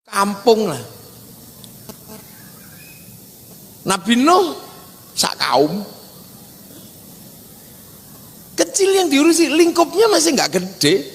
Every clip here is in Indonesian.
kampung lah. Nabi Nuh sak kaum kecil yang diurusi, lingkupnya masih nggak gede,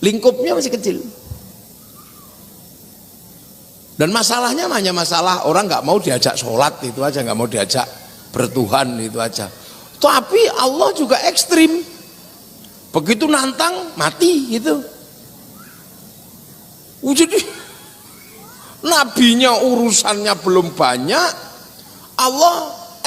lingkupnya masih kecil. Dan masalahnya hanya masalah orang nggak mau diajak sholat itu aja, nggak mau diajak bertuhan itu aja. Tapi Allah juga ekstrim, begitu nantang mati gitu. Jadi nabinya urusannya belum banyak, Allah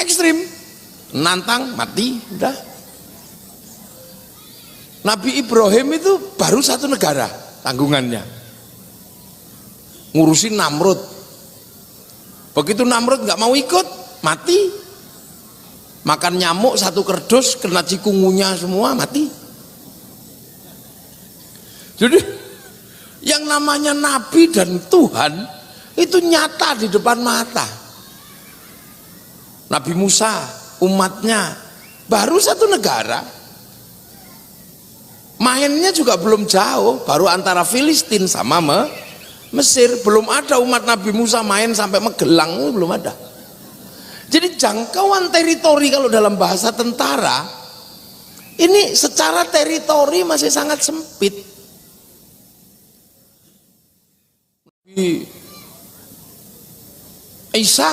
ekstrim, nantang mati udah. Nabi Ibrahim itu baru satu negara tanggungannya, ngurusin Namrud. Begitu Namrud nggak mau ikut, mati. Makan nyamuk satu kerdus, kena cikungunya semua, mati. Jadi yang namanya Nabi dan Tuhan itu nyata di depan mata. Nabi Musa, umatnya baru satu negara, mainnya juga belum jauh, baru antara Filistin sama Mesir. Belum ada umat Nabi Musa main sampai Magelang, belum ada. Jadi jangkauan teritori kalau dalam bahasa tentara ini secara teritori masih sangat sempit. Isa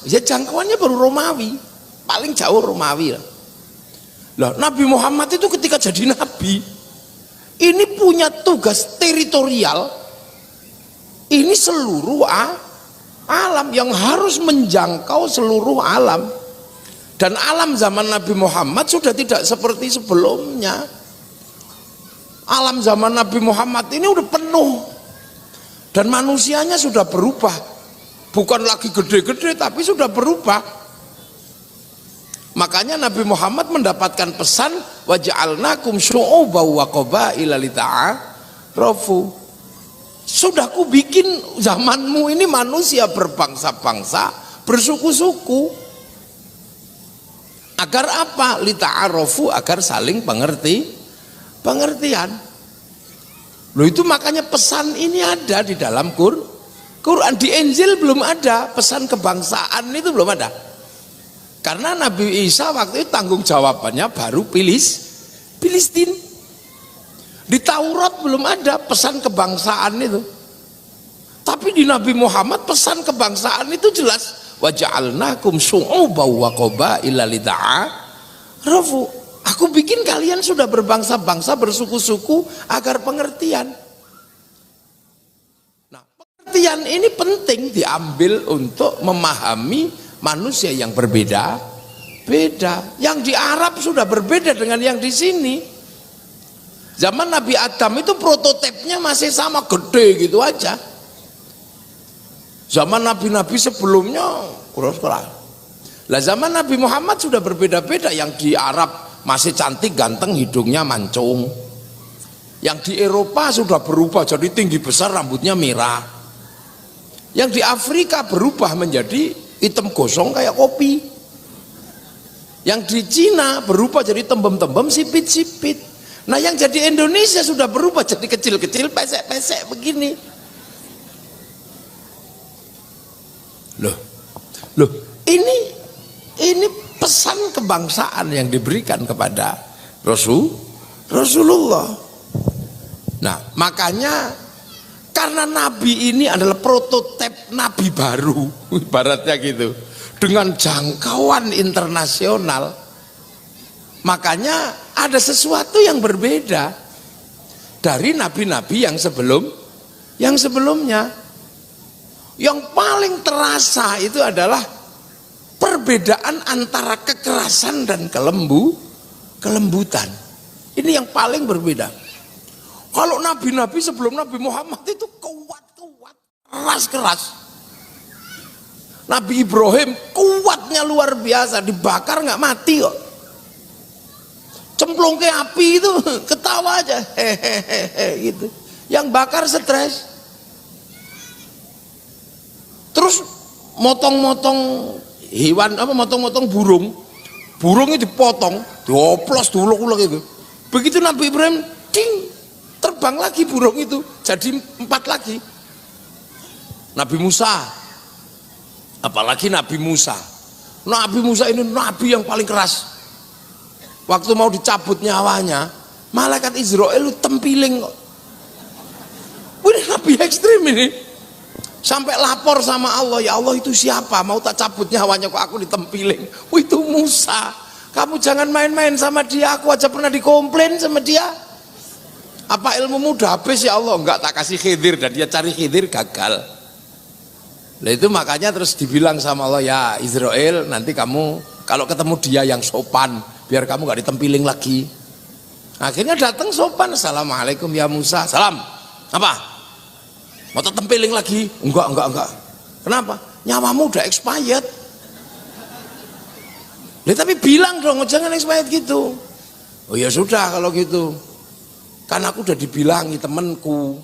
ya jangkauannya baru Romawi, paling jauh Romawi lah. Nabi Muhammad itu ketika jadi nabi ini punya tugas teritorial, ini seluruh alam yang harus menjangkau seluruh alam. Dan alam zaman Nabi Muhammad sudah tidak seperti sebelumnya. Alam zaman Nabi Muhammad ini udah penuh, dan manusianya sudah berubah, bukan lagi gede-gede tapi sudah berubah. Makanya Nabi Muhammad mendapatkan pesan waja'alnakum syu'uban wa qabaila lita'arafu. Sudah ku bikin zamanmu ini manusia berbangsa-bangsa, bersuku-suku. Agar apa? Lita'arafu, agar saling pengertian. Loh itu makanya pesan ini ada di dalam Quran. Di Injil belum ada, pesan kebangsaan itu belum ada. Karena Nabi Isa waktu itu tanggung jawabannya baru Filistin. Di Taurat belum ada pesan kebangsaan itu. Tapi di Nabi Muhammad pesan kebangsaan itu jelas. Waja'alnakum syu'uban wa qabaila lita'arafu. Aku bikin kalian sudah berbangsa-bangsa, bersuku-suku agar pengertian. Nah, pengertian ini penting diambil untuk memahami manusia yang berbeda-beda. Yang di Arab sudah berbeda dengan yang di sini. Zaman Nabi Adam itu prototipnya masih sama, gede gitu aja. Zaman nabi-nabi sebelumnya keras. Lah zaman Nabi Muhammad sudah berbeda-beda. Yang di Arab masih cantik, ganteng, hidungnya mancung. Yang di Eropa sudah berubah jadi tinggi besar, rambutnya merah. Yang di Afrika berubah menjadi hitam gosong kayak kopi. Yang di Cina berubah jadi tembem-tembem, sipit-sipit. Nah yang jadi Indonesia sudah berubah jadi kecil-kecil, pesek-pesek begini. Loh, ini pesan kebangsaan yang diberikan kepada Rasulullah. Nah, makanya karena nabi ini adalah prototip nabi baru, ibaratnya gitu, dengan jangkauan internasional, makanya ada sesuatu yang berbeda dari nabi-nabi yang sebelumnya. Yang paling terasa itu adalah perbedaan antara kekerasan dan kelembutan. Ini yang paling berbeda. Kalau nabi-nabi sebelum Nabi Muhammad itu kuat-kuat, keras-keras. Nabi Ibrahim kuatnya luar biasa, dibakar nggak mati kok. Cemplung ke api itu ketawa aja, hehehe gitu. Yang bakar stres. Terus motong-motong hewan, motong-motong burungnya dipotong, dioplos dulu gitu. Begitu Nabi Ibrahim, ding, terbang lagi burung itu, jadi 4 lagi. Nabi Musa, apalagi Nabi Musa. Nabi Musa ini nabi yang paling keras. Waktu mau dicabut nyawanya, malaikat Israel tempiling kok. Ini nabi ekstrim ini. Sampai lapor sama Allah, ya Allah itu siapa? Mau tak cabut nyawanya kok aku ditempiling. Itu Musa. Kamu jangan main-main sama dia, aku aja pernah dikomplain sama dia. Apa ilmumu udah habis ya Allah? Enggak, tak kasih Khidir, dan dia cari Khidir gagal. Nah itu makanya terus dibilang sama Allah, ya Israel nanti kamu kalau ketemu dia yang sopan, biar kamu gak ditempiling lagi. Akhirnya datang sopan, assalamualaikum ya Musa. Salam. Apa? Mau tempiling lagi? Enggak. Kenapa? Nyawamu udah expired. Nah, tapi bilang dong, jangan expired gitu. Oh ya sudah kalau gitu. Kan aku udah dibilangi temenku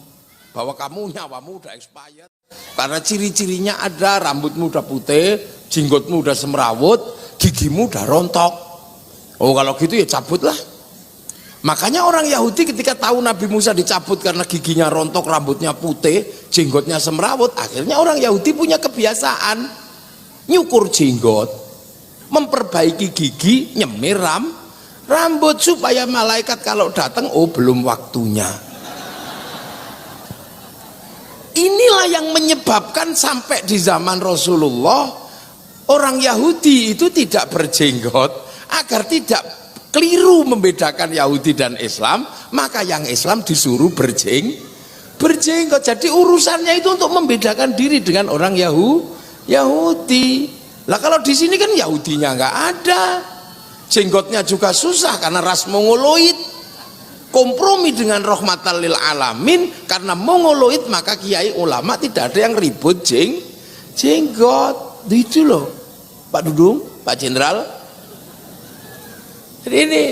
bahwa kamu nyawamu udah expired. Karena ciri-cirinya ada, rambutmu udah putih, jenggotmu udah semrawut, gigimu udah rontok. Oh kalau gitu ya cabutlah. Makanya orang Yahudi ketika tahu Nabi Musa dicabut karena giginya rontok, rambutnya putih, jenggotnya semrawut, akhirnya orang Yahudi punya kebiasaan nyukur jenggot, memperbaiki gigi, nyemir rambut supaya malaikat kalau datang, oh belum waktunya. Inilah yang menyebabkan sampai di zaman Rasulullah orang Yahudi itu tidak berjenggot agar tidak keliru membedakan Yahudi dan Islam, maka yang Islam disuruh berjenggot. Jadi urusannya itu untuk membedakan diri dengan orang Yahudi. Lah kalau di sini kan Yahudinya nggak ada, jenggotnya juga susah karena ras Mongoloid. Kompromi dengan rahmatan lil alamin, karena Mongoloid maka kiai ulama tidak ada yang ribut jenggot. Itu loh Pak Dudung, Pak Jenderal. Jadi ini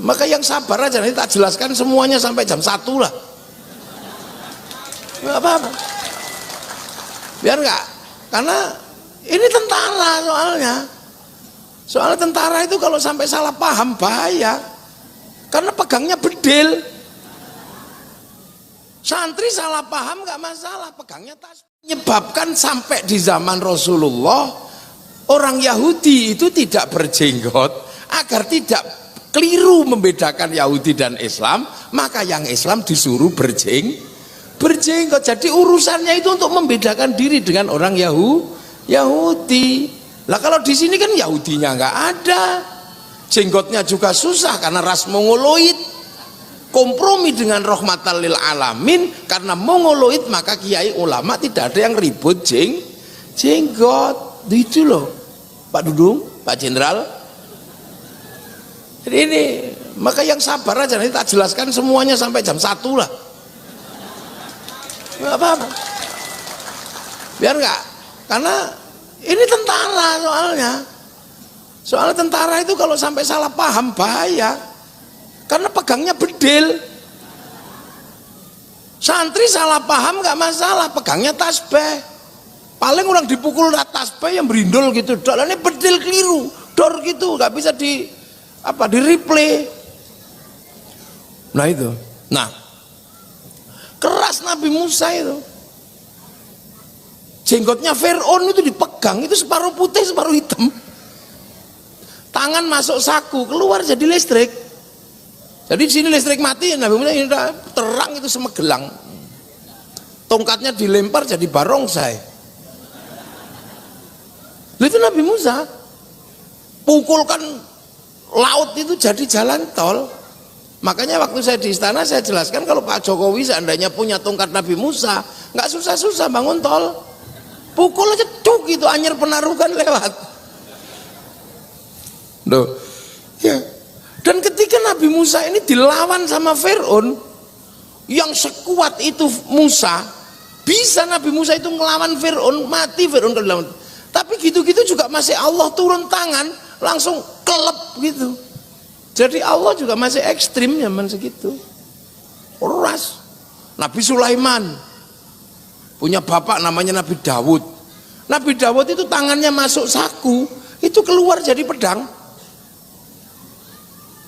maka yang sabar aja, nanti tak jelaskan semuanya sampai jam 1 lah. Nggak apa-apa. Biar nggak, karena ini tentara soalnya tentara itu kalau sampai salah paham bahaya. Karena pegangnya bedil. Santri salah paham nggak masalah, pegangnya tas. Menyebabkan sampai di zaman Rasulullah orang Yahudi itu tidak berjenggot agar tidak keliru membedakan Yahudi dan Islam, maka yang Islam disuruh berjenggot. Jadi urusannya itu untuk membedakan diri dengan orang Yahudi. Lah kalau di sini kan Yahudinya nggak ada, jenggotnya juga susah karena ras Mongoloid. Kompromi dengan rahmatan lil alamin, karena Mongoloid maka kiai ulama tidak ada yang ribut jenggot. Itu loh Pak Dudung, Pak Jenderal. Jadi ini maka yang sabar aja, nanti tak jelaskan semuanya sampai jam 1 lah. Nggak apa-apa. Biar nggak, karena ini tentara soalnya tentara itu kalau sampai salah paham bahaya, karena pegangnya bedil. Santri salah paham nggak masalah, pegangnya tasbih. Paling orang dipukul tasbih yang berindul gitu, ini bedil keliru, dor gitu, nggak bisa di replay. Nah itu, keras Nabi Musa itu. Jenggotnya Fir'aun itu dipegang, itu separuh putih separuh hitam. Tangan masuk saku, keluar jadi listrik. Jadi di sini listrik mati, Nabi Musa ini terang itu semegelang. Tongkatnya dilempar jadi barongsai. Itu Nabi Musa. Pukulkan laut itu jadi jalan tol. Makanya waktu saya di istana saya jelaskan kalau Pak Jokowi seandainya punya tongkat Nabi Musa, nggak susah-susah bangun tol. Pukul aja cuk gitu, Anyer Penarukan lewat. Loh, ya. Dan ketika Nabi Musa ini dilawan sama Fir'aun, yang sekuat itu Musa, bisa Nabi Musa itu ngelawan Fir'aun, mati Fir'aun kalau dilawan. Tapi gitu-gitu juga masih Allah turun tangan, langsung kelep gitu. Jadi Allah juga masih ekstrim zaman segitu. Ras. Nabi Sulaiman punya bapak namanya Nabi Dawud. Nabi Dawud itu tangannya masuk saku, itu keluar jadi pedang.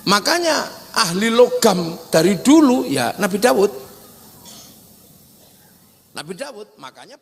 Makanya ahli logam dari dulu ya Nabi Dawud. Makanya